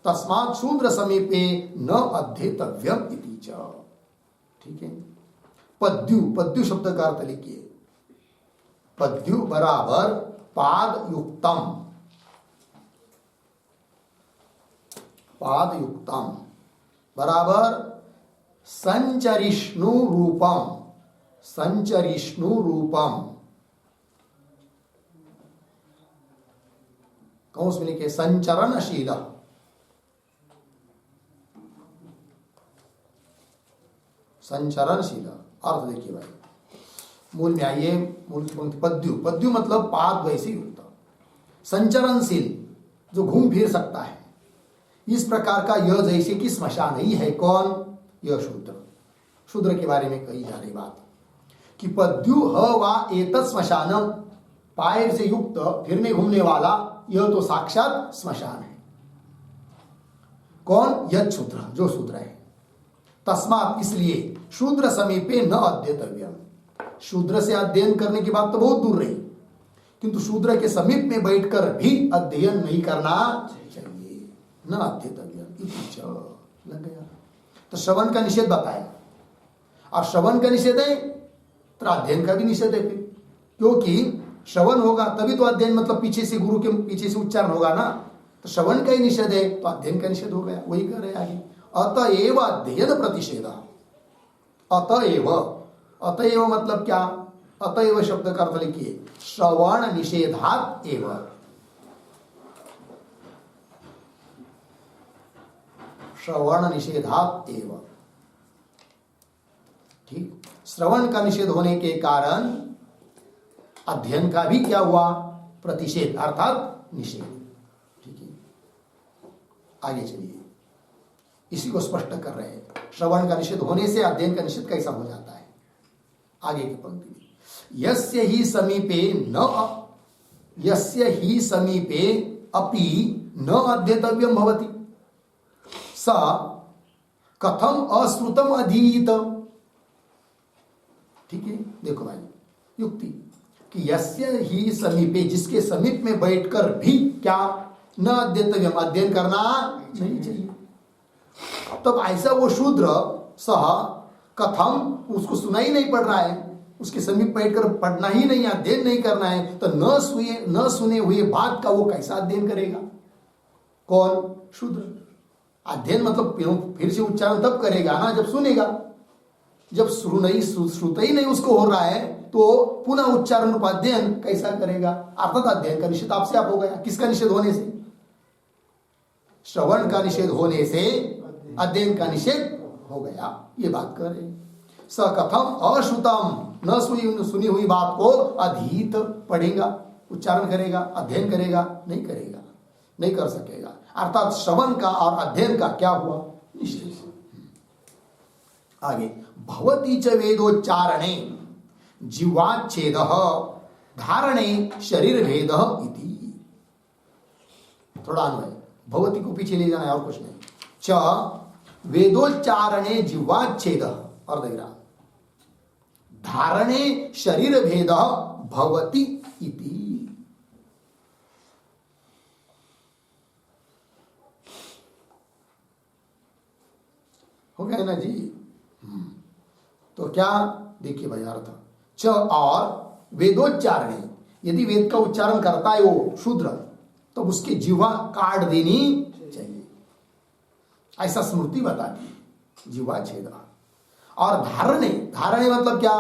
[SPEAKER 1] तस्मात् शूद्र समीपे न अध्येतव्यम इति च। ठीक है, पद्यु, पद्यु शब्द का अर्थ लिखिए, पद्यु बराबर पाद युक्तम, पाद युक्तम बराबर संचरिष्णु रूपम, संचरिष्णु रूपम, कौन में लिखे संचरणशील, संचरणशील अर्थ देखिए भाई, मूल में आइए, मूल की पंक्ति, पद्यु, पद्यु मतलब पाद वैसे युक्त, संचरणशील जो घूम फिर सकता है, इस प्रकार का यह जैसे कि श्मशान ही है, कौन, यह शूद्र, शूद्र के बारे में कही जा रही बात कि पद्यु ह वा एतत् श्मशानम, पैर से युक्त फिरने घूमने वाला, यह तो साक्षात श्मशान है, कौन, यह शूद्र, जो शूद्र है, तस्मात् इसलिए शूद्र समीपे न अध्येतव्यम, शूद्र से अध्ययन करने की बात तो बहुत दूर रही, किंतु शूद्र के समीप में बैठकर भी अध्ययन नहीं करना चाहिए, न अध्येतव्यम इति च। लग गया, तो श्रवण का निषेध बताया, और श्रवण का निषेध है तो अध्ययन का भी निषेध है फिर, क्योंकि श्रवण होगा तभी तो अध्ययन, मतलब पीछे से गुरु के पीछे से उच्चारण होगा ना, तो श्रवण का ही निषेध है तो अध्ययन का निषेध हो गया, वही कर रहे आगे, अतएव अध्ययन प्रतिषेध, अतएव, अतएव मतलब क्या, अतएव शब्द का अर्थ लिखिए श्रवण निषेधात एव, श्रवण निषेधात एव। ठीक, श्रवण का निषेध होने के कारण अध्ययन का भी क्या हुआ, प्रतिषेध अर्थात निषेध। ठीक है, आगे चलिए, इसी को स्पष्ट कर रहे हैं, श्रवण का निषेध होने से अध्ययन का निषेध कैसा हो जाता है। आगे की पंक्ति में, यस्य ही समीपे न, यस्य ही समीपे अपि न अध्येतव्यम भवति स कथम अश्रुतम अधीत। ठीक है, देखो भाई युक्ति कि यस्य ही समीपे, जिसके समीप में बैठकर भी क्या, न अध्येतव्यम, अध्ययन करना नहीं चाहिए, तब ऐसा वो शूद्र सह कथम, उसको सुनाई नहीं पड़ रहा है, उसके समीप बैठकर पढ़ना ही नहीं, अध्ययन नहीं करना है, तो न सुने हुए बात का वो कैसा अध्ययन करेगा, कौन, शूद्र। अध्ययन मतलब फिर से उच्चारण तब करेगा ना जब सुनेगा, जब श्रुत ही नहीं उसको हो रहा है तो पुनः उच्चारण रूप अध्ययन कैसा करेगा? अर्थात अध्ययन का निषेध आपसे आप हो गया। किसका निषेध होने से? श्रवण का निषेध होने से अध्ययन का निषेध हो गया। ये बात कर रहे। स कथम अश्रुतम, न सुनी हुई बात को अधीत पढ़ेगा, उच्चारण करेगा, अध्ययन करेगा? नहीं करेगा, नहीं कर सकेगा। अर्थात श्रवण का और अध्ययन का क्या हुआ? निषेध। आगे, भवती च वेदोच्चारणे जिह्वाच्छेद धारणे शरीर भेद इति। थोड़ा अन्वय, भवती को पीछे ले जाना है और कुछ नहीं। च वेदोच्चारणे जिह्वाच्छेद और देगा धारणे शरीर भेद भवति इति। हो गया ना जी? तो क्या देखिए भाई अर्थ, च और वेदोच्चारणे, यदि वेद का उच्चारण करता है वो शूद्र तो उसकी जिह्वा काट देनी चाहिए, ऐसा स्मृति बताती है। जिह्वा छेद। और धारणे, धारणे मतलब क्या?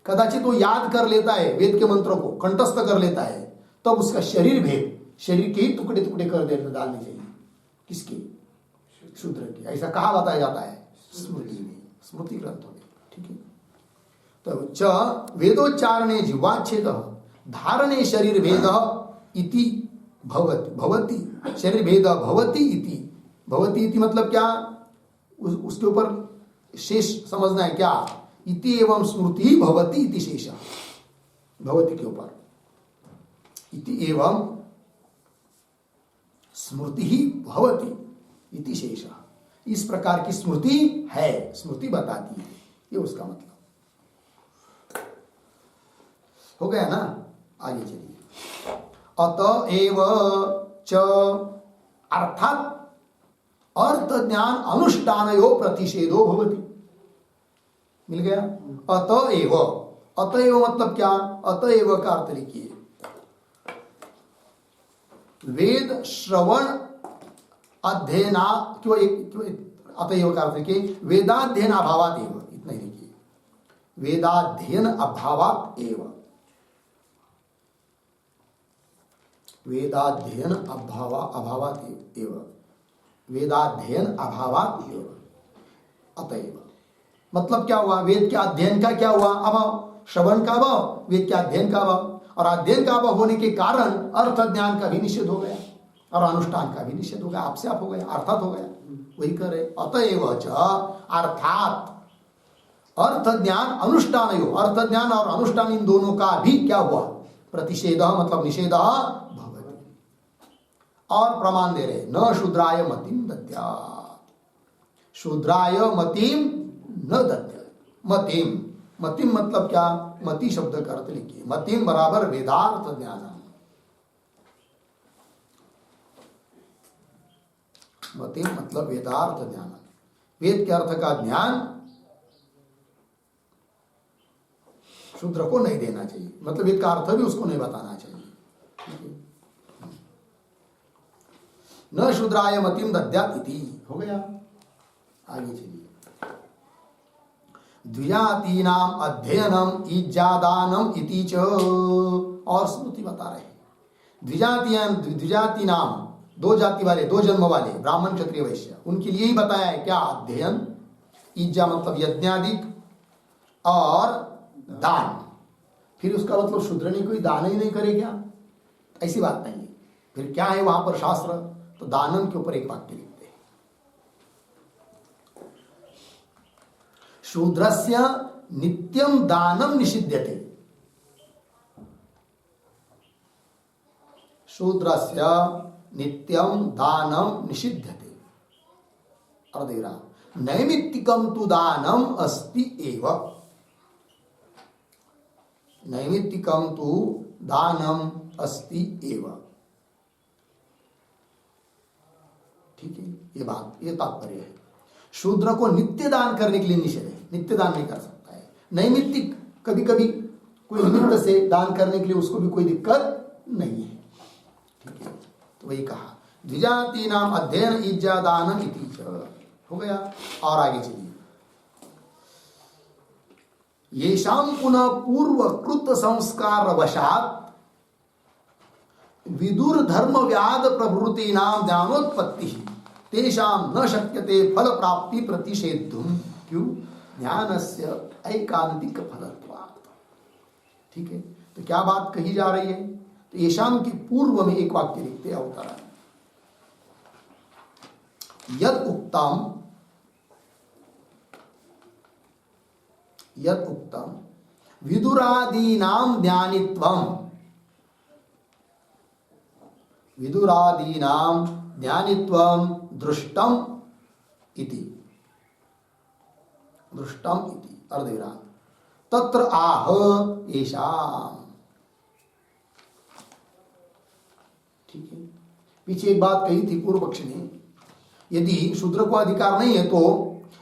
[SPEAKER 1] कदाचित वो याद कर लेता है वेद के मंत्रों को, कंठस्थ कर लेता है, तब तो उसका शरीर भेद, शरीर के ही टुकड़े टुकड़े कर देने डालने चाहिए। किसके? शूद्र की। ऐसा कहा बताया जाता है स्मृति में, स्मृति ग्रंथों में। ठीक है। तो च वेदोच्चारणे जिह्वाच्छेद धारणे शरीर भेद इति भवति, भवति शरीर भेद भवति इति। भवति इति मतलब क्या? उसके ऊपर शेष समझना है क्या? इति एवं स्मृति भवति इति शेष, भवति के ऊपर इति एवं स्मृति ही भवति इति शेष। इस प्रकार की स्मृति है, स्मृति बताती है, ये उसका मतलब हो गया ना। आगे चलिए। अतएव च अर्थात अर्थ ज्ञान अनुष्ठानयो प्रतिषेधो भवति। मिल गया? अतएव, अतएव मतलब क्या? अतएव का अर्थ लिखिए, वेद श्रवण अध्ययना, क्यों अतएव का अर्थ लिखिए वेदाध्ययन अभावात एव, इतना ही लिखिए, वेदाध्ययन अभावात एव, वेदाध्ययन अभावात एव, वेदाध्ययन अभावात एव। अतएव मतलब क्या हुआ? वेद के अध्ययन का क्या हुआ? अभाव। श्रवण का अभाव, वेद के अध्ययन का अभाव, और अध्ययन का अभाव होने के कारण अर्थ ज्ञान का भी निषेध हो गया और अनुष्ठान का भी निषेध हो गया। आपसे आप हो गया, अर्थात हो गया। वही कर रहे। अतएव च अर्थात अर्थ ज्ञान अनुष्ठान, अर्थ ज्ञान और अनुष्ठान इन दोनों का भी क्या हुआ? प्रतिषेध मतलब निषेध भवति। और प्रमाण दे रहे, न शूद्राय मतिम दद्यात्, शूद्राय मतिम न दद्यात्। मतिम, मतिम मतलब क्या? मति शब्द का अर्थ लिखिए, मतिम बराबर वेदार्थ ज्ञान। मतिम मतलब वेदार्थ ज्ञान, वेद के अर्थ का ज्ञान शूद्र को नहीं देना चाहिए, मतलब वेद का अर्थ भी उसको नहीं बताना चाहिए। न शूद्राय मतिम दद्यात् इति। हो गया? आगे चलिए। द्विजातीनाम अध्ययनम इज्जादानम इति च, और स्मृति बता रहे हैं द्विजाति नाम, दो जाति वाले, दो जन्म वाले, ब्राह्मण क्षत्रिय वैश्य, उनके लिए ही बताया है क्या? अध्ययन। इज्जा मतलब यज्ञादिक, और दान। फिर उसका मतलब शूद्र ने कोई दान ही नहीं करे क्या? ऐसी बात नहीं है। फिर क्या है वहां पर शास्त्र? तो दानम के ऊपर एक वाक्य लिखते हैं, शूद्रस्य नित्यम दानम निषिध्यते, शूद्रस्य नित्यम दानम निषिध्यते। और देख रहा, नैमित्तिकम तु दानम अस्ति एव, नैमित्तिकम तु दानम अस्ति एव। ठीक है, ये बात, ये तात्पर्य है। शूद्र को नित्य दान करने के लिए निषेध है, नित्य दान नहीं कर सकता है। नैमित्तिक, कभी कभी कोई निमित्त से दान करने के लिए उसको भी कोई दिक्कत नहीं है। ठीक है, तो वही कहा द्विजाति नाम अध्ययन इज्जा दान इति। हो गया? और आगे चलिए। येषां पुनः पूर्वकृत संस्कार वशात विदुर धर्म व्याद प्रभृतीनां ज्ञानोत्पत्ति तेषां न शक्यते फल प्राप्ति प्रतिषेधुम। क्यों? ज्ञानस्य ऐकांतिक फलत्वात्। ठीक है, तो क्या बात कही जा रही है? तो येषां के पूर्व में एक वाक्य लिखते हैं अवतरण, यद उक्तम विदुरादीनां ज्ञानित्वं दृष्टम इति अर्धविराम तत्र आह येषाम्। ठीक है, पीछे एक बात कही थी पूर्व पक्ष ने, यदि शूद्र को अधिकार नहीं है तो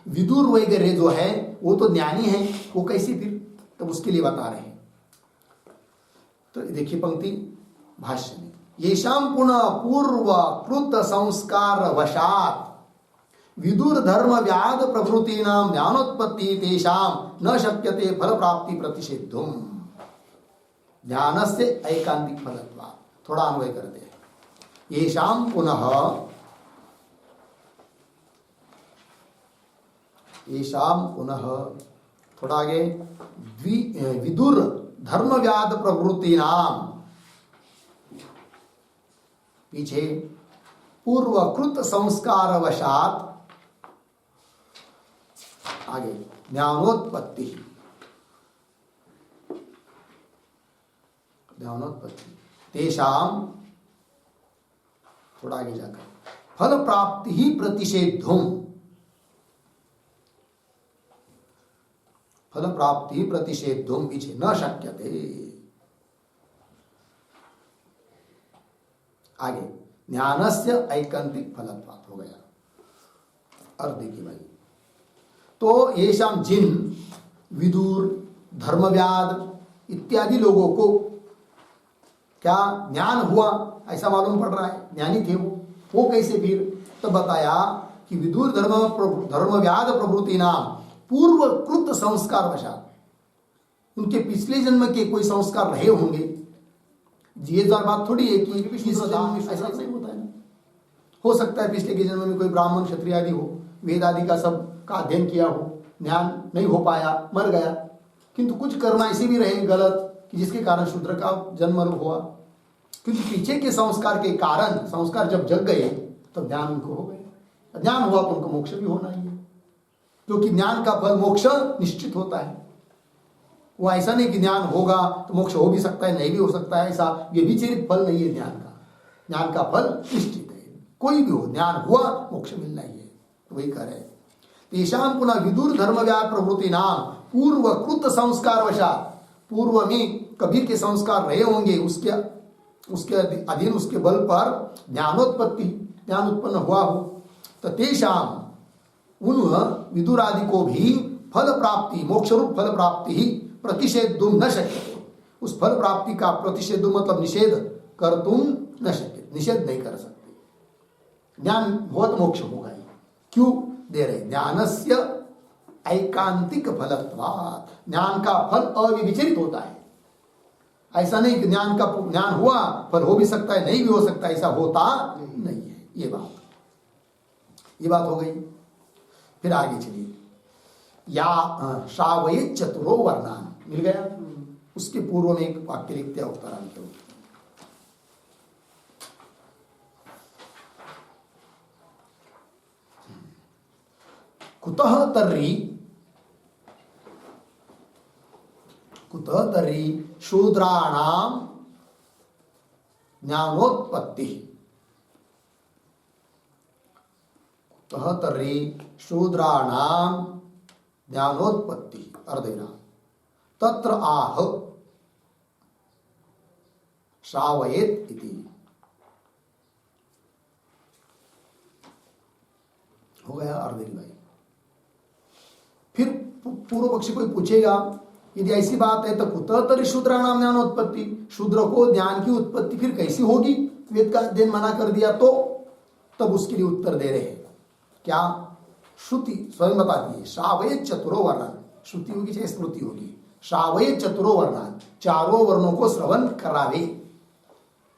[SPEAKER 1] विदुर वगैरह जो है वो तो ज्ञानी है, वो कैसे फिर? तब उसके लिए बता रहे हैं। तो देखिए पंक्ति भाष्य में, येषां पुनः पूर्व कृत संस्कार वशात विदुर धर्म व्याद प्रभृतीनां ज्ञानोत्पत्ति तेषां न शक्यते फल प्राप्ति प्रतिषेधुम। ज्ञानस्य ऐकांतिक फलत्वात्। थोड़ा अन्वय करते हैं। येषां पुनः थोड़ा आगे, विदुर धर्म व्याद प्रवृत्तिनां, पीछे पूर्वकृत संस्कार वशात, आगे ज्ञानोत्पत्ति तेषां, थोड़ा आगे जाकर, फल प्राप्ति ही प्रतिषेधुम, पीछे न शक्यते। आगे ज्ञानस्य ऐकांतिक फलत्वात् हो गया। अर्थ देखिए भाई, तो येषां जिन विदुर धर्मव्याद इत्यादि लोगों को क्या ज्ञान हुआ ऐसा मालूम पड़ रहा है, ज्ञानी थे वो कैसे फिर? तो बताया कि विदुर धर्मव्याद प्रभृति नाम पूर्वकृत संस्कार वशात, उनके पिछले जन्म के कोई संस्कार रहे होंगे। ये बात थोड़ी है कि ऐसा नहीं होता है ना, हो सकता है पिछले के जन्म में कोई ब्राह्मण क्षत्रिय आदि हो, वेद आदि का सब का अध्ययन किया हो, ज्ञान नहीं हो पाया, मर गया, किंतु कुछ कर्म ऐसे भी रहे गलत कि जिसके कारण शूद्र का जन्म हुआ, क्योंकि पीछे के संस्कार के कारण संस्कार जब जग गए तब ज्ञान उनको हो गए। ज्ञान हुआ तो उनको मोक्ष भी होना ही है, क्योंकि ज्ञान का फल मोक्ष निश्चित होता है। वो ऐसा नहीं कि ज्ञान होगा तो मोक्ष हो भी सकता है, नहीं भी हो सकता है, ऐसा व्यभिचारित फल नहीं है ज्ञान का। ज्ञान का फल निश्चित है, कोई भी हो, ज्ञान हुआ मोक्ष मिलना ही है। तो वही कह रहे हैं, तेषां पुनः विदुर धर्मव्याद प्रवृत्ति नाम पूर्वकृत संस्कार वशात, पूर्व में कभी के संस्कार रहे होंगे, उसके अधीन, उसके बल पर ज्ञानोत्पत्ति, ज्ञान उत्पन्न हुआ हो, तो तेषां उन विदुर आदि को भी फल प्राप्ति, मोक्ष रूप फल प्राप्ति ही प्रतिषेधुम न शक्यते। उस फल प्राप्ति का प्रतिषेधुम मतलब निषेध कर तुम न शक्य, निषेध नहीं कर सकते। ज्ञान हुआ तो मोक्ष होगा ही। क्यों दे रहे? ज्ञानस्य ऐकांतिक फलत्वात्, ज्ञान का फल अविविचरित होता है। ऐसा नहीं कि ज्ञान हुआ फल हो भी सकता है, नहीं भी हो सकता, ऐसा होता नहीं है। ये बात हो गई। फिर आगे चलिए, या श्रावयेत् चतुरो वर्णान, मिल गया। उसके पूर्व में एक वाक्य लिखते हैं उत्तरांत, कुतः तर्हि शूद्राणां ज्ञानोत्पत्ति, कुतः तर्हि शूद्राणां ज्ञानोत्पत्ति अर्धेन तत्र आह श्रावयेत् इति। हो गया अर्धेन भाई। फिर पूर्व पक्षी कोई पूछेगा, यदि ऐसी बात है तो कुतः तर्हि शूद्राणां ज्ञानोत्पत्ति, शूद्र को ज्ञान की उत्पत्ति फिर कैसी होगी? वेद का अध्ययन मना कर दिया तो? तब उसके लिए उत्तर दे रहे हैं क्या? श्रुति स्वयं बताती है, श्रावयेत् चतुरो वर्णान, श्रुति होगी चाहे स्मृति होगी, श्रावये चतुरो वर्णान, चारों वर्णों को श्रवण करावे।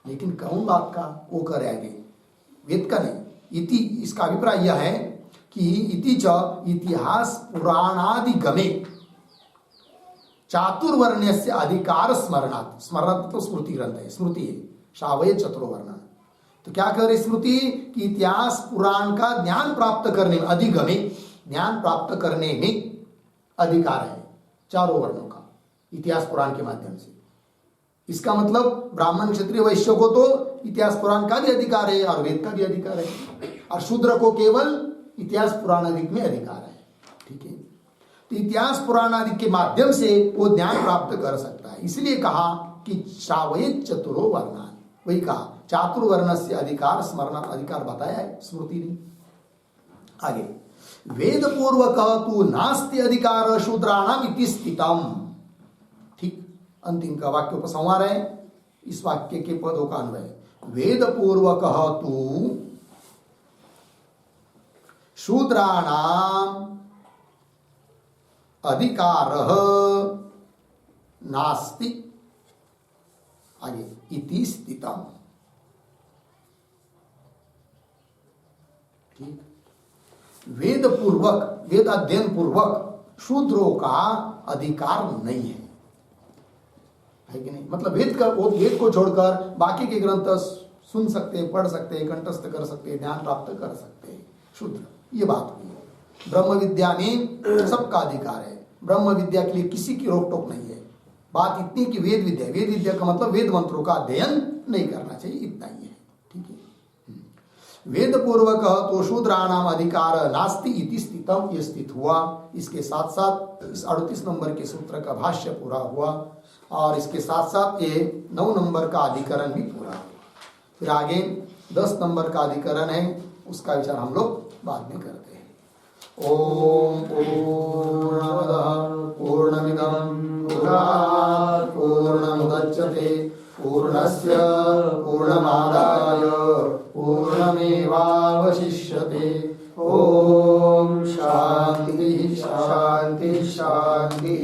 [SPEAKER 1] लेकिन कौन बात का वो करे आगे, वेद का नहीं। इति इसका अभिप्राय यह है कि इति च इतिहास पुराणादि गमे चातुर्वर्ण्यस्य अधिकार स्मरणात्, स्मरणात् तो स्मृति ग्रंथ है, स्मृति है, श्रावये चतुरो वर्णान। तो क्या कह रही स्मृति कि इतिहास पुराण का ज्ञान प्राप्त करने में, अधिगमे ज्ञान प्राप्त करने में अधिकार है चारों वर्णों का, इतिहास पुराण के माध्यम से। इसका मतलब ब्राह्मण क्षत्रिय वैश्य को तो इतिहास पुराण का भी अधिकार है और वेद का भी अधिकार है, और शूद्र को केवल इतिहास पुराण आदि में अधिकार है। ठीक है, तो इतिहास पुराण आदि के माध्यम से वो ज्ञान प्राप्त कर सकता है। इसलिए कहा कि श्रावये चतुरो वर्णान, वही कहा चातुर्वर्ण से अधिकार स्मरण अधिकार बताया है स्मृति ने। आगे वेद पूर्वक तू नास्ति अधिकार शूद्राणाम इति स्थितम। ठीक, अंतिम का वाक्य उपसंहार है इस वाक्य के पदों का अन्वय। वेद पूर्वक तू शूद्राणाम अधिकार नास्ति, आगे इति स्थितम। ठीक, वेद पूर्वक, वेद अध्ययन पूर्वक शूद्रों का अधिकार नहीं है कि नहीं? मतलब वेद का, वो वेद को छोड़कर बाकी के ग्रंथ सुन सकते, पढ़ सकते, कंठस्थ कर सकते, ज्ञान प्राप्त कर सकते शूद्र, ये बात हुई। ब्रह्म विद्या में सबका अधिकार है, ब्रह्म विद्या के लिए किसी की रोक टोक नहीं है। बात इतनी कि वेद विद्या, वेद विद्या का मतलब वेद मंत्रों का अध्ययन नहीं करना चाहिए, इतना ही है। ठीक है, वेद पूर्वक तो शूद्राणाम अधिकार नास्ति इति स्थितम, ये स्थित हुआ। इसके साथ साथ इस 38 नंबर के सूत्र का भाष्य पूरा हुआ, और इसके साथ साथ ये 9 नंबर का अधिकरण भी पूरा हुआ। फिर आगे 10 नंबर का अधिकरण है, उसका विचार हम लोग बाद में करते हैं। ओम पूर्णमदः पूर्णमिदं पूर्णात् पूर्णमुदच्यते पूर्णस्य पूर्णमादाय पूर्णमेवावशिष्यते। ओम शांति शांति शांति।